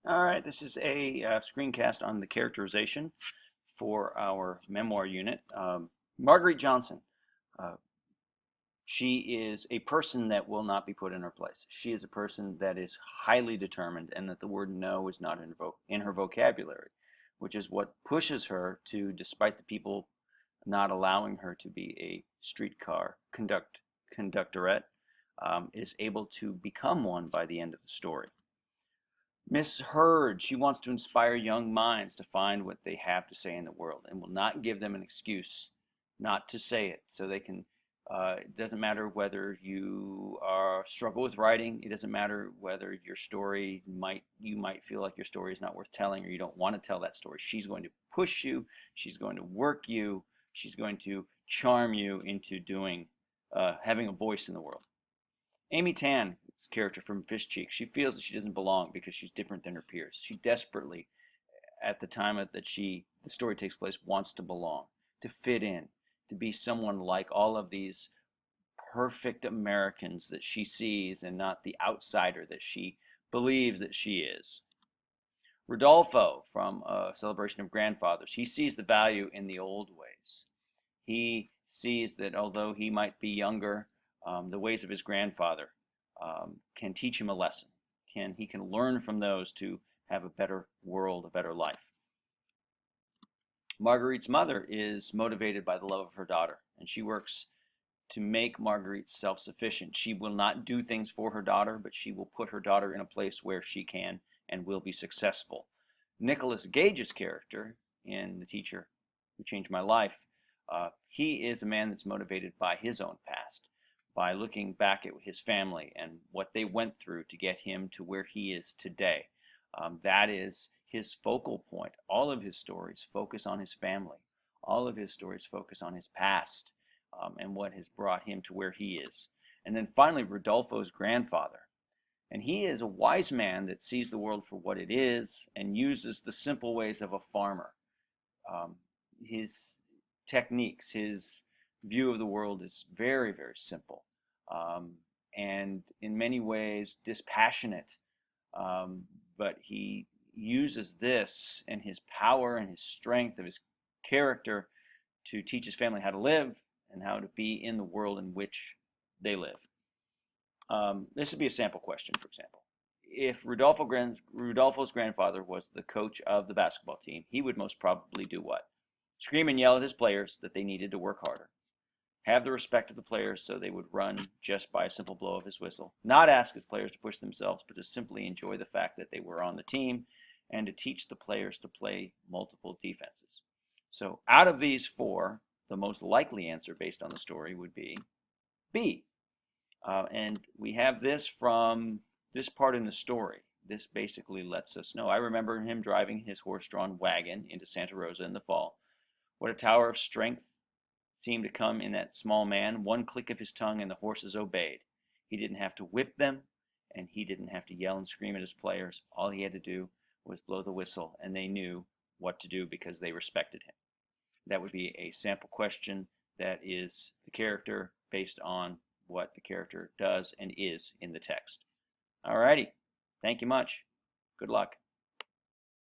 All right, this is a screencast on the characterization for our memoir unit. Marguerite Johnson, uh, she is a person that will not be put in her place. She is a person that is highly determined and that the word no is not in her vocabulary, which is what pushes her to, despite the people not allowing her to be a streetcar conductorette, is able to become one by the end of the story. Miss Hurd, she wants to inspire young minds to find what they have to say in the world and will not give them an excuse not to say it. So they can, it doesn't matter whether you struggle with writing, it doesn't matter whether your story you might feel like your story is not worth telling or you don't want to tell that story. She's going to push you, she's going to work you, she's going to charm you into having a voice in the world. Amy Tan's character from Fish Cheek, she feels that she doesn't belong because she's different than her peers. She desperately, at the time that the story takes place, wants to belong, to fit in, to be someone like all of these perfect Americans that she sees and not the outsider that she believes that she is. Rodolfo from Celebration of Grandfathers, he sees the value in the old ways. He sees that although he might be younger, the ways of his grandfather can teach him a lesson. He can learn from those to have a better world, a better life. Marguerite's mother is motivated by the love of her daughter, and she works to make Marguerite self-sufficient. She will not do things for her daughter, but she will put her daughter in a place where she can and will be successful. Nicolas Gage's character in The Teacher Who Changed My Life, he is a man that's motivated by his own past, by looking back at his family and what they went through to get him to where he is today. That is his focal point. All of his stories focus on his family. All of his stories focus on his past and what has brought him to where he is. And then finally, Rodolfo's grandfather. And he is a wise man that sees the world for what it is and uses the simple ways of a farmer. His techniques, his view of the world is very, very simple, and in many ways dispassionate. But he uses this and his power and his strength of his character to teach his family how to live and how to be in the world in which they live. This would be a sample question, for example. If Rudolfo's grandfather was the coach of the basketball team, he would most probably do what? Scream and yell at his players that they needed to work harder. Have the respect of the players so they would run just by a simple blow of his whistle. Not ask his players to push themselves, but to simply enjoy the fact that they were on the team and to teach the players to play multiple defenses. So out of these four, the most likely answer based on the story would be B. And we have this from this part in the story. This basically lets us know. I remember him driving his horse-drawn wagon into Santa Rosa in the fall. What a tower of strength seemed to come in that small man. One click of his tongue and the horses obeyed. He didn't have to whip them, and he didn't have to yell and scream at his players. All he had to do was blow the whistle, and they knew what to do because they respected him. That would be a sample question that is the character based on what the character does and is in the text. Alrighty, thank you much. Good luck.